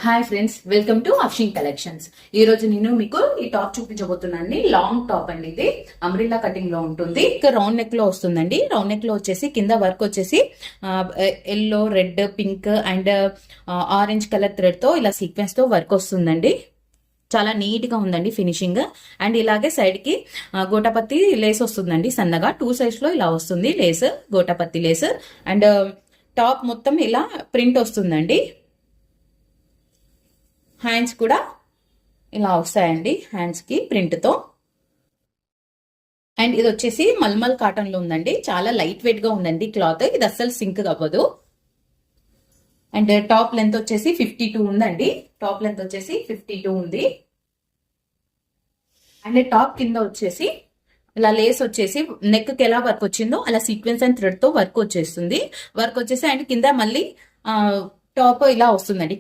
Hi friends, welcome to అఫ్షింగ్ collections. ఈ రోజు నేను మీకు ఈ టాప్ చూపించబోతున్నాను. లాంగ్ టాప్ అండి. ఇది అమ్రిల్లా కటింగ్ లో ఉంటుంది. రౌండ్ నెక్ లో వస్తుందండి. రౌండ్ నెక్ లో వచ్చేసి కింద వర్క్ వచ్చేసి yellow, red, pink and orange colour thread తో ఇలా సీక్వెన్స్ తో వర్క్ వస్తుందండి. చాలా నీట్ గా ఉందండి ఫినిషింగ్. అండ్ ఇలాగే సైడ్ కి గోటాపత్తి లేస్ వస్తుందండి. సన్నగా 2 సైడ్స్ లో ఇలా వస్తుంది లేస్, గోటాపత్తి లేస్. అండ్ టాప్ మొత్తం ఇలా ప్రింట్ వస్తుందండి. హ్యాండ్స్ కూడా ఇలా వస్తాయండి, హ్యాండ్స్ కి ప్రింట్ తో. అండ్ ఇది వచ్చేసి మల్మల్ కాటన్ లో ఉందండి. చాలా లైట్ వెయిట్ గా ఉందండి క్లాత్. ఇది అస్సలు సింక్ అవ్వదు. అండ్ టాప్ లెంత్ వచ్చేసి 52 ఉందండి. టాప్ లెంత్ వచ్చేసి 52 ఉంది. అండ్ టాప్ కింద వచ్చేసి ఇలా లేస్ వచ్చేసి నెక్ కి ఎలా వర్క్ వచ్చిందో అలా సీక్వెన్స్ అండ్ థ్రెడ్ తో వర్క్ వచ్చేస్తుంది. వర్క్ వచ్చేసి అండ్ కింద మళ్ళీ టాప్ ఇలా వస్తుందండి.